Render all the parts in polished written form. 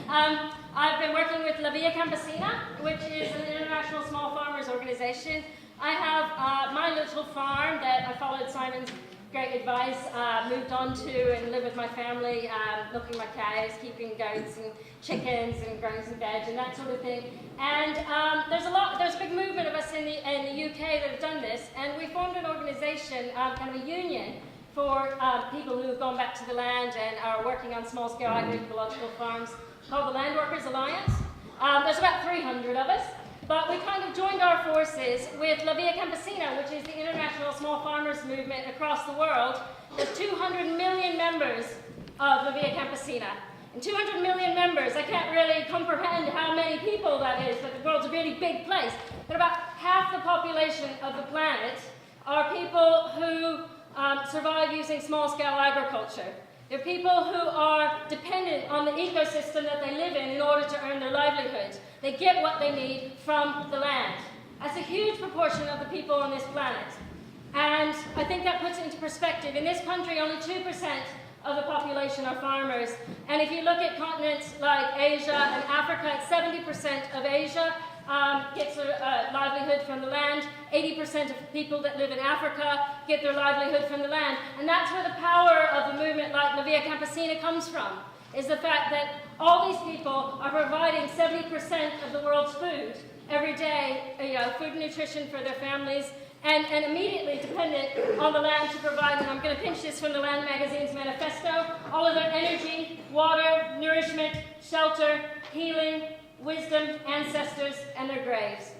I've been working with La Via Campesina, which is an international small farmers organization. I have my little farm that I followed Simon's great advice, moved on to and live with my family, milking my cows, keeping goats and chickens and growing some veg and that sort of thing. And there's a big movement of us in the UK that have done this, and we formed an organization, kind of a union, for people who have gone back to the land and are working on small-scale agroecological farms, called the Land Workers Alliance. There's about 300 of us, but we kind of joined our forces with La Via Campesina, which is the international small farmers movement across the world. There's 200 million members of La Via Campesina. And 200 million members, I can't really comprehend how many people that is, but the world's a really big place. But about half the population of the planet are people who survive using small-scale agriculture. They're people who are dependent on the ecosystem that they live in order to earn their livelihood. They get what they need from the land. That's a huge proportion of the people on this planet. And I think that puts it into perspective. In this country, only 2% of the population are farmers. And if you look at continents like Asia and Africa, 70% of Asia gets their livelihood from the land. 80% of people that live in Africa get their livelihood from the land. And that's where the power of a movement like La Via Campesina comes from, is the fact that all these people are providing 70% of the world's food every day, food and nutrition for their families, and immediately dependent on the land to provide, and I'm going to pinch this from the Land Magazine's manifesto, all of their energy, water, nourishment, shelter, healing, wisdom, ancestors, and their graves.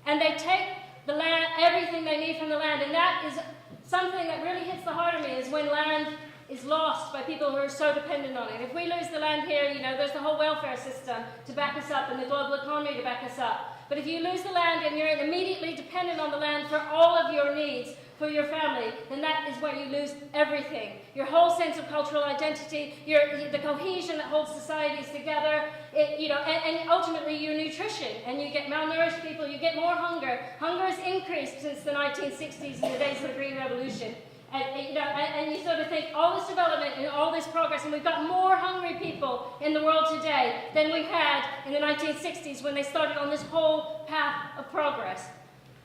And they take the land, everything they need from the land, and that is something that really hits the heart of me, is when land is lost by people who are so dependent on it. If we lose the land here, there's the whole welfare system to back us up and the global economy to back us up. But if you lose the land and you're immediately dependent on the land for all of your needs for your family, then that is where you lose everything. Your whole sense of cultural identity, the cohesion that holds societies together, and ultimately your nutrition. And you get malnourished people, you get more hunger. Hunger has increased since the 1960s and the days of the Green Revolution. And you sort of think, all this development and all this progress, and we've got more hungry people in the world today than we had in the 1960s when they started on this whole path of progress.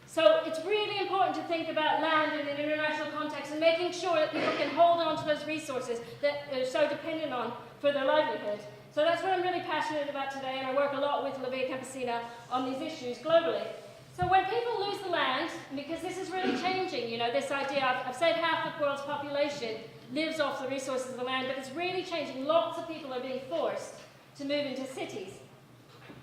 So it's really important to think about land in an international context and making sure that people can hold on to those resources that they're so dependent on for their livelihood. So that's what I'm really passionate about today, and I work a lot with La Via Campesina on these issues globally. So when people lose the land, because this is really changing, this idea, I've said half the world's population lives off the resources of the land, but it's really changing. Lots of people are being forced to move into cities.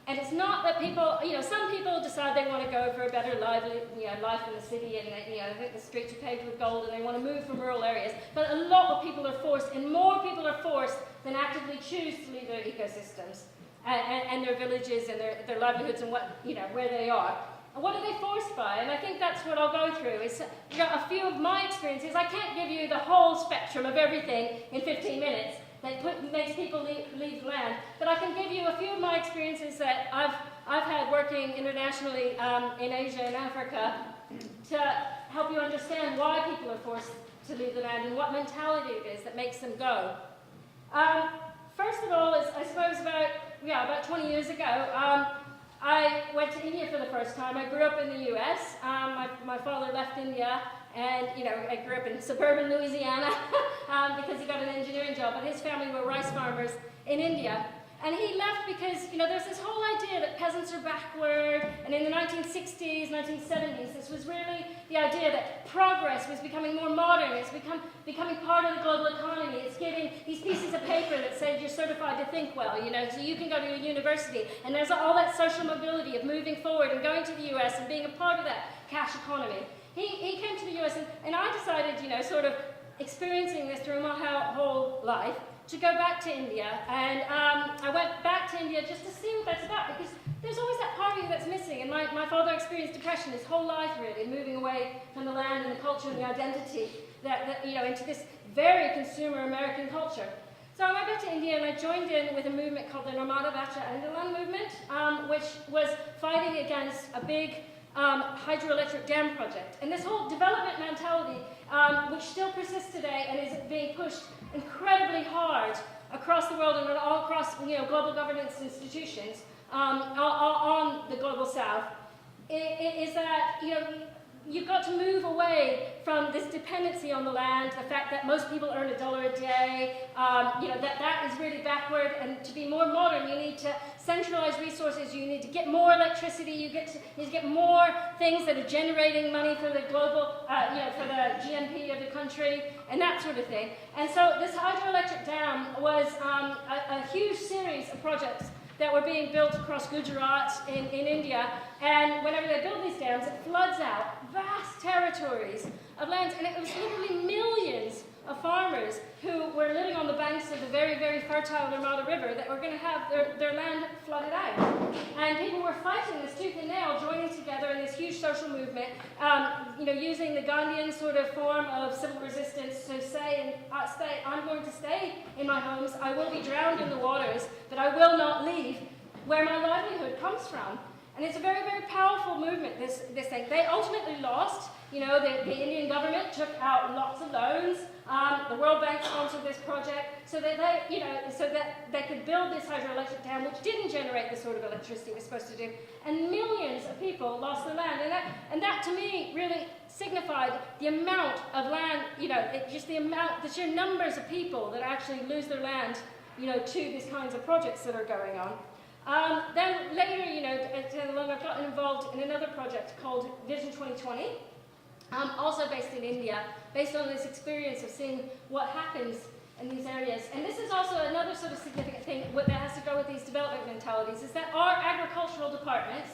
And it's not that people, some people decide they want to go for a better life in the city, and I think the streets are paved with gold, and they want to move from rural areas. But a lot of people are forced, and more people are forced than actively choose to leave their ecosystems and their villages and their livelihoods and where they are. And what are they forced by? And I think that's what I'll go through. Is a few of my experiences. I can't give you the whole spectrum of everything in 15 minutes that makes people leave land, but I can give you a few of my experiences that I've had working internationally in Asia and Africa to help you understand why people are forced to leave the land and what mentality it is that makes them go. First of all, I suppose about 20 years ago, I went to India for the first time. I grew up in the US. My father left India, and I grew up in suburban Louisiana because he got an engineering job, but his family were rice farmers in India. And he left because, there's this whole idea that peasants are backward, and in the 1960s, 1970s, this was really the idea that progress was becoming more modern, it's becoming part of the global economy, it's giving these pieces of paper that say you're certified to think well, so you can go to a university, and there's all that social mobility of moving forward and going to the US and being a part of that cash economy. He came to the US, and I decided, sort of experiencing this through my whole life, to go back to India, and I went back to India just to see what that's about, because there's always that part of you that's missing, and my father experienced depression his whole life, really, moving away from the land and the culture and the identity that into this very consumer American culture. So I went back to India, and I joined in with a movement called the Narmada Vacha Andolan movement, which was fighting against a big hydroelectric dam project. And this whole development mentality, which still persists today and is being pushed incredibly hard across the world and all across global governance institutions on the global south is that you've got to move away from this dependency on the land, the fact that most people earn $1 a day, that is really backward, and to be more modern, you need to centralize resources, you need to get more electricity, you need to get more things that are generating money for the global, for the GNP of the country, and that sort of thing. And so this hydroelectric dam was a huge series of projects that were being built across Gujarat in India, and whenever they build these dams, it floods out vast territories of land, and it was literally millions of farmers who were living on the banks of the very, very fertile Narmada River that were going to have their land flooded out. And people were fighting this tooth and nail, joining together in this huge social movement, using the Gandhian sort of form of civil resistance to say, I'm going to stay in my homes, I will be drowned in the waters, but I will not leave where my livelihood comes from. And it's a very, very powerful movement, this thing. They ultimately lost. The Indian government took out lots of loans. The World Bank sponsored this project so that they could build this hydroelectric dam, which didn't generate the sort of electricity it was supposed to do. And millions of people lost their land. And that to me really signified the amount of land, the sheer numbers of people that actually lose their land, to these kinds of projects that are going on. Then later, I've gotten involved in another project called Vision 2020, also based in India, based on this experience of seeing what happens in these areas. And this is also another sort of significant thing that has to go with these development mentalities, is that our agricultural departments,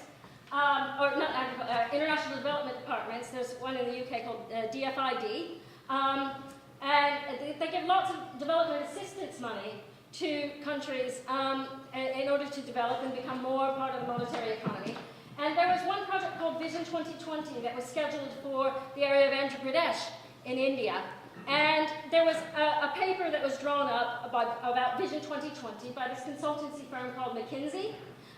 international development departments, there's one in the UK called DFID, and they give lots of development assistance money to countries in order to develop and become more part of the monetary economy. And there was one project called Vision 2020 that was scheduled for the area of Andhra Pradesh in India. And there was a paper that was drawn up about Vision 2020 by this consultancy firm called McKinsey.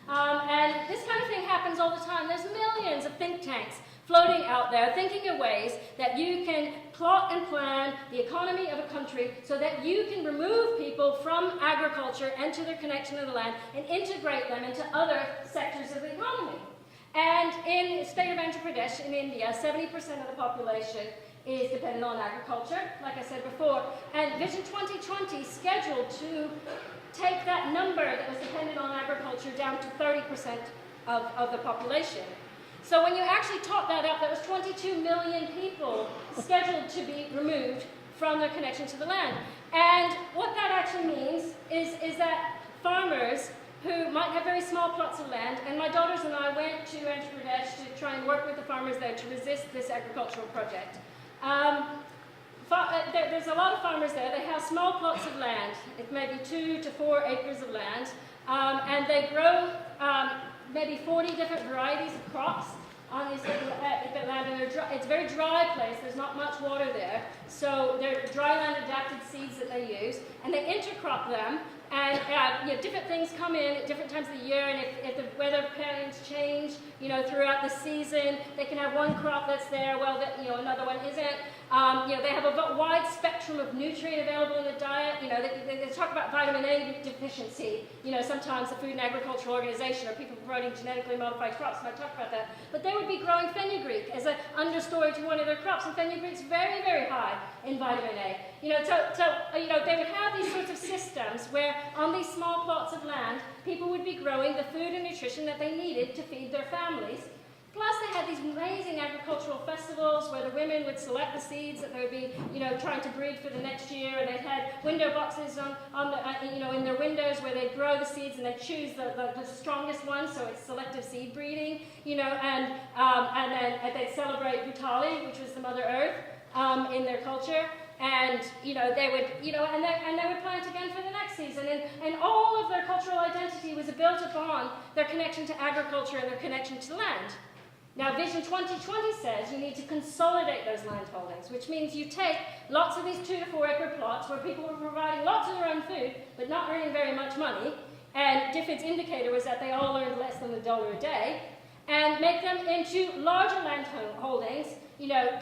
And this kind of thing happens all the time. There's millions of think tanks floating out there thinking of ways that you can plot and plan the economy of a country so that you can remove people from agriculture and to their connection to the land and integrate them into other sectors of the economy. And in the state of Andhra Pradesh in India, 70% of the population is dependent on agriculture, like I said before. And Vision 2020 scheduled to take that number that was dependent on agriculture down to 30% of the population. So when you actually top that up, there was 22 million people scheduled to be removed from their connection to the land. And what that actually means is that farmers who might have very small plots of land, and my daughters and I went to Andhra Pradesh to try and work with the farmers there to resist this agricultural project. There's a lot of farmers there. They have small plots of land. It's maybe 2 to 4 acres of land, and they grow maybe 40 different varieties of crops on this land, and it's a very dry place. There's not much water there, so they're dry land adapted seeds that they use, and they intercrop them. And different things come in at different times of the year, and if the weather patterns change, throughout the season, they can have one crop that's there, another one isn't. They have a wide spectrum of nutrient available in the diet. They talk about vitamin A deficiency. Sometimes the Food and Agricultural Organization or people promoting genetically modified crops might talk about that. But they would be growing fenugreek as an understory to one of their crops, and fenugreek's very, very high in vitamin A. They would have these sorts of systems where on these small plots of land, people would be growing the food and nutrition that they needed to feed their families. Plus, they had these amazing agricultural festivals where the women would select the seeds that they would be, trying to breed for the next year. And they had window boxes in their windows where they'd grow the seeds and they'd choose the strongest ones. So it's selective seed breeding, and then they'd celebrate Bhutali, which was the Mother Earth, in their culture. And they would plant again for the next season, and all of their cultural identity was built upon their connection to agriculture and their connection to land. Now, Vision 2020 says you need to consolidate those land holdings, which means you take lots of these 2 to 4 acre plots where people were providing lots of their own food, but not earning very much money, and DFID's indicator was that they all earned less than $1 a day, and make them into larger land holdings,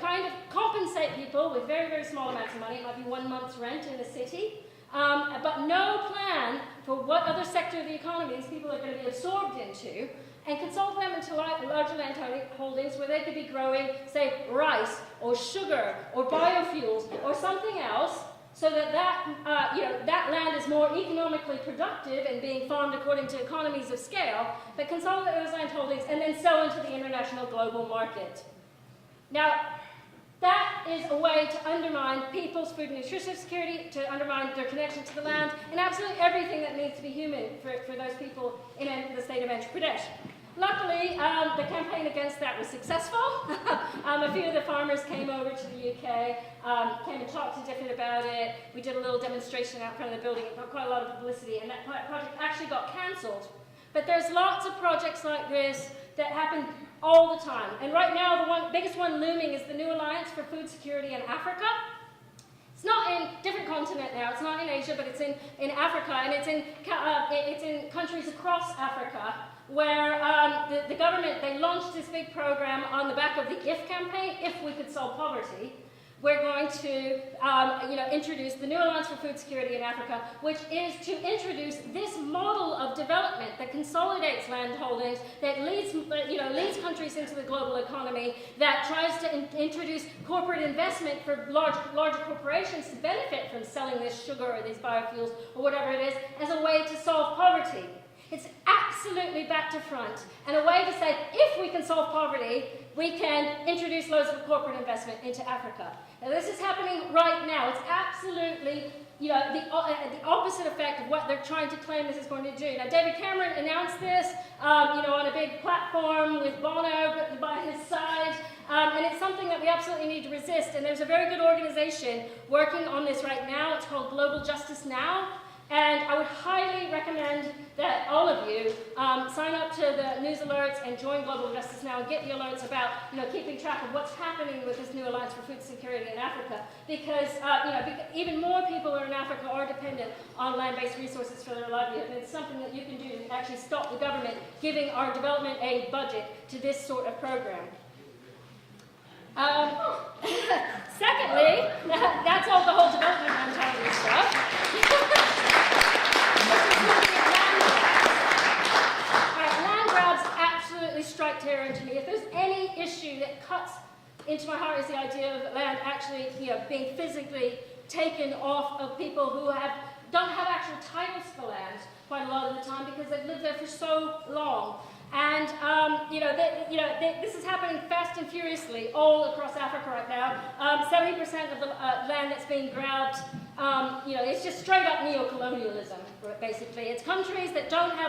kind of compensate people with very, very small amounts of money. It might be 1 month's rent in the city, but no plan for what other sector of the economy these people are going to be absorbed into, and consolidate them into larger land holdings where they could be growing, say, rice or sugar or biofuels or something else, so that that land is more economically productive and being farmed according to economies of scale, but consolidate those land holdings and then sell into the international global market. Now, that is a way to undermine people's food and nutrition security, to undermine their connection to the land, and absolutely everything that needs to be human for those people in the state of Andhra Pradesh. Luckily, the campaign against that was successful. A few of the farmers came over to the UK, came and talked to Diffin about it. We did a little demonstration out front of the building. It got quite a lot of publicity, and that project actually got cancelled. But there's lots of projects like this that happen all the time. And right now, the biggest one looming is the New Alliance for Food Security in Africa. It's not in different continent now. It's not in Asia, but it's in Africa, and it's in countries across Africa, where the government, they launched this big program on the back of the IF campaign, If We Could Solve Poverty. We're going to introduce the New Alliance for Food Security in Africa, which is to introduce this model of development that consolidates land holdings, that leads countries into the global economy, that tries to introduce corporate investment for larger corporations to benefit from selling this sugar or these biofuels or whatever it is, as a way to solve poverty. It's absolutely back to front, and a way to say, if we can solve poverty, we can introduce loads of corporate investment into Africa. Now, this is happening right now. It's absolutely, the opposite effect of what they're trying to claim this is going to do. Now, David Cameron announced this, on a big platform with Bono by his side, and it's something that we absolutely need to resist. And there's a very good organization working on this right now. It's called Global Justice Now. And I would highly recommend that all of you sign up to the news alerts and join Global Justice Now and get the alerts about keeping track of what's happening with this New Alliance for Food Security in Africa, because even more people in Africa are dependent on land-based resources for their livelihood, and it's something that you can do to actually stop the government giving our development aid budget to this sort of program. Secondly, that's all the whole development mentality stuff. Land grabs absolutely strike terror into me. If there's any issue that cuts into my heart, is the idea of land actually being physically taken off of people who don't have actual titles to the land quite a lot of the time because they've lived there for so long. And this is happening fast and furiously all across Africa right now. 70% of the land that's being grabbed, it's just straight up neo-colonialism, basically. It's countries that don't have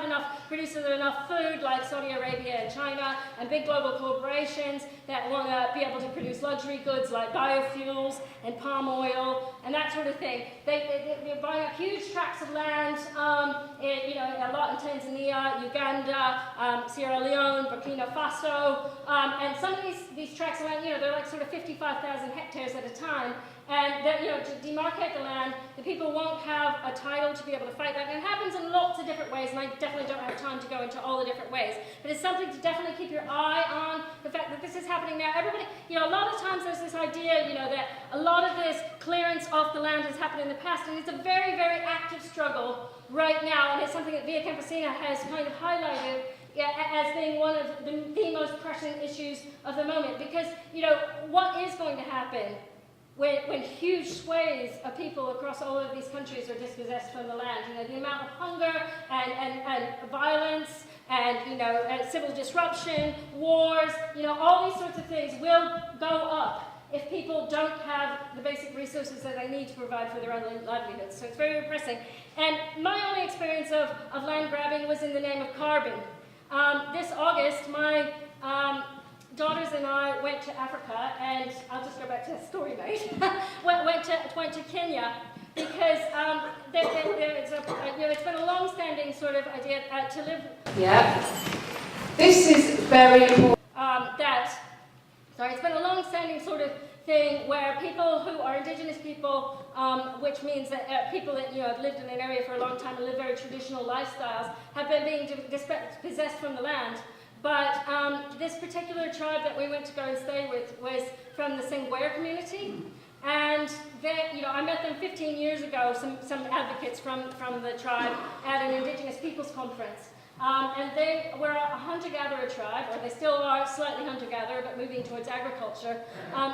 produce enough food, like Saudi Arabia and China, and big global corporations that want to be able to produce luxury goods like biofuels and palm oil and that sort of thing. They're buying up huge tracts of land, a lot in Tanzania, Uganda, Sierra Leone, Burkina Faso, and some of these tracts of land, they're like sort of 55,000 hectares at a time, and to demarcate the land, the people won't have a title to be able to fight that. And it happens in lots of different ways, and I definitely don't have time to go into all the different ways, but it's something to definitely keep your eye on, the fact that this is happening now. Everybody, a lot of times there's this idea, that a lot of this clearance off the land has happened in the past, and it's a very, very active struggle right now, and it's something that Via Campesina has kind of highlighted as being one of the most pressing issues of the moment. Because, what is going to happen when huge swathes of people across all of these countries are dispossessed from the land? The amount of hunger and violence and, civil disruption, wars, all these sorts of things will go up if people don't have the basic resources that they need to provide for their own livelihoods. So it's very depressing. And my only experience of land grabbing was in the name of carbon. This August, my daughters and I went to Africa, and I'll just go back to the story, mate. went to Kenya because it's been a long-standing sort of idea to live. Yeah. This is very important. It's been a long-standing sort of thing where people who are indigenous people, which means that people that have lived in an area for a long time and live very traditional lifestyles, have been being dispossessed from the land. But this particular tribe that we went to go and stay with was from the Sengwer community, And they, I met them 15 years ago, some advocates from the tribe at an Indigenous Peoples Conference. And they were a hunter-gatherer tribe, or they still are slightly hunter-gatherer, but moving towards agriculture,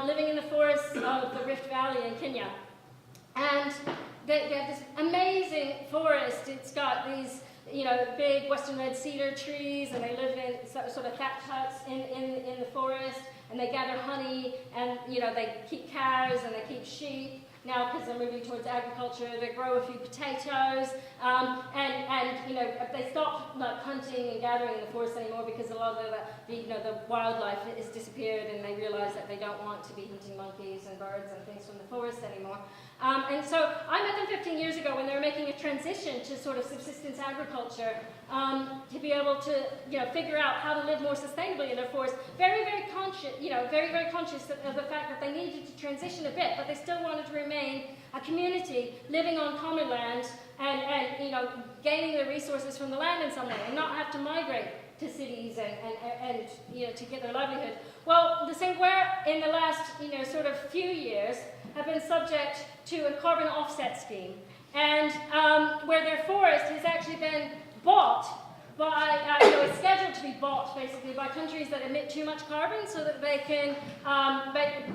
living in the forests of the Rift Valley in Kenya. And they have this amazing forest. It's got these, big western red cedar trees, and they live in sort of thatched huts in the forest, and they gather honey, and, they keep cows, and they keep sheep. Now, because they're moving towards agriculture, they grow a few potatoes, and they stopped hunting and gathering in the forest anymore because a lot of the wildlife has disappeared, and they realize that they don't want to be hunting monkeys and birds and things from the forest anymore. And so I met them 15 years ago when they were making a transition to sort of subsistence agriculture, to be able to figure out how to live more sustainably in their forest. Very, very conscious, very conscious of the fact that they needed to transition a bit, but they still wanted to remain a community living on common land and gaining the resources from the land in some way, and not have to migrate to cities and to get their livelihood. Well, the Sengwer in the last sort of few years have been subject to a carbon offset scheme, and where their forest has actually been bought by, it's scheduled to be bought basically by countries that emit too much carbon, so that they can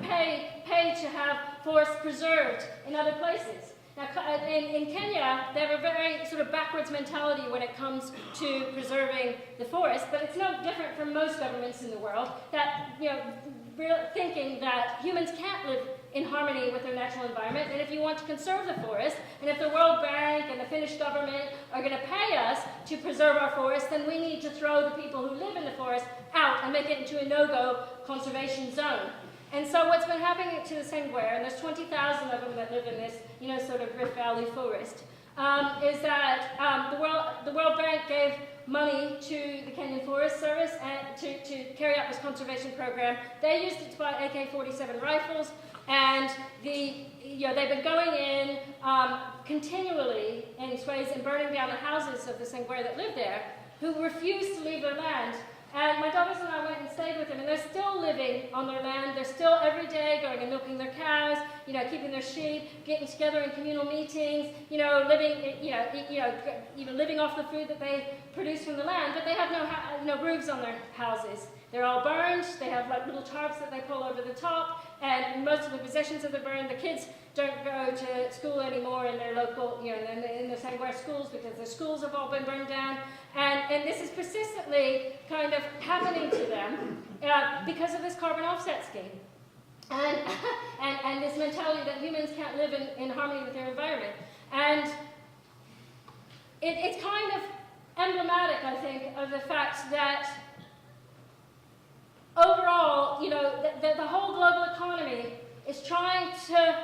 pay to have forests preserved in other places. Now, in Kenya, they have a very sort of backwards mentality when it comes to preserving the forest, but it's no different from most governments in the world that, thinking that humans can't live in harmony with their natural environment, and if you want to conserve the forest, and if the World Bank and the Finnish government are going to pay us to preserve our forest, then we need to throw the people who live in the forest out and make it into a no-go conservation zone. And so what's been happening to the Sengwer, and there's 20,000 of them that live in this, sort of Rift Valley forest, is that the World Bank gave money to the Kenyan Forest Service and to carry out this conservation program. They used it to buy AK-47 rifles, and they've been going in continually in Swayze and burning down the houses of the Sengwer that live there, who refuse to leave their land. And my daughters and I went and stayed with them, and they're still living on their land. They're still every day going and milking their cows, keeping their sheep, getting together in communal meetings, living off the food that they produce from the land. But they have no roofs on their houses. They're all burned. They have little tarps that they pull over the top, and most of the possessions of the burned. The kids don't go to school anymore in their local, in the Sengwer schools, because their schools have all been burned down. And this is persistently kind of happening to them because of this carbon offset scheme. And this mentality that humans can't live in harmony with their environment. And it's kind of emblematic, I think, of the fact that overall, the whole global economy is trying to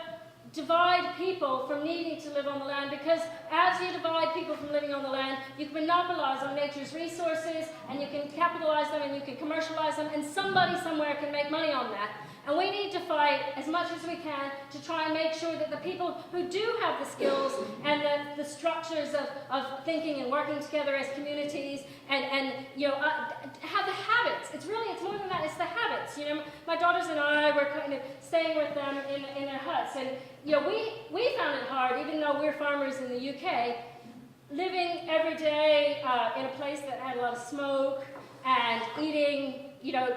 divide people from needing to live on the land, because as you divide people from living on the land, you can monopolize on nature's resources, and you can capitalize them, and you can commercialize them, and somebody somewhere can make money on that. And we need to fight as much as we can to try and make sure that the people who do have the skills and the structures of thinking and working together as communities and have the habits. It's more than that, it's the habits. My daughters and I were kind of staying with them in their huts, and we found it hard, even though we're farmers in the UK, living every day in a place that had a lot of smoke and eating,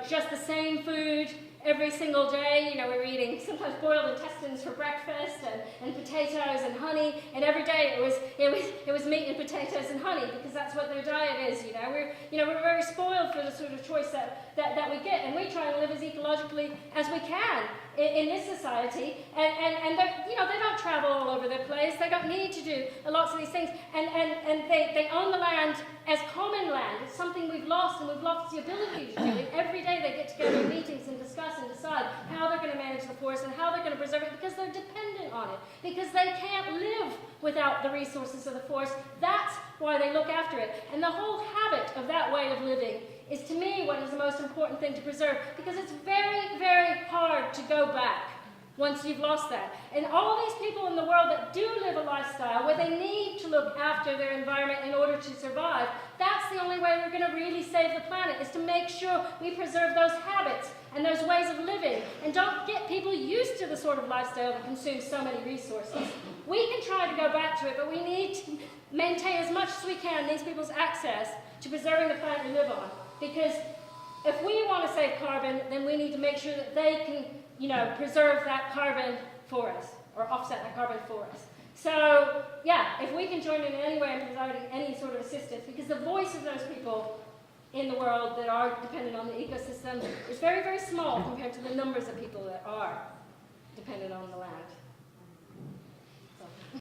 just the same food every single day. We were eating sometimes boiled intestines for breakfast and potatoes and honey, and every day it was meat and potatoes and honey, because that's what their diet is. We're very spoiled for the sort of choice that we get, and we try and live as ecologically as we can in this society, and they don't travel all over the place. They don't need to do lots of these things, and they own the land as common land. It's something we've lost, and we've lost the ability to do it. Every day they get together in meetings and discuss and decide how they're going to manage the forest and how they're going to preserve it, because they're dependent on it, because they can't live without the resources of the forest. That's why they look after it. And the whole habit of that way of living is, to me, what is the most important thing to preserve, because it's very, very hard to go back once you've lost that. And all these people in the world that do live a lifestyle where they need to look after their environment in order to survive, that's the only way we're going to really save the planet, is to make sure we preserve those habits and those ways of living, and don't get people used to the sort of lifestyle that consumes so many resources. We can try to go back to it, but we need to maintain as much as we can these people's access to preserving the planet we live on. Because if we want to save carbon, then we need to make sure that they can, preserve that carbon for us, or offset that carbon for us. So, yeah, if we can join in any way in providing any sort of assistance, because the voice of those people in the world that are dependent on the ecosystem is very, very small compared to the numbers of people that are dependent on the land.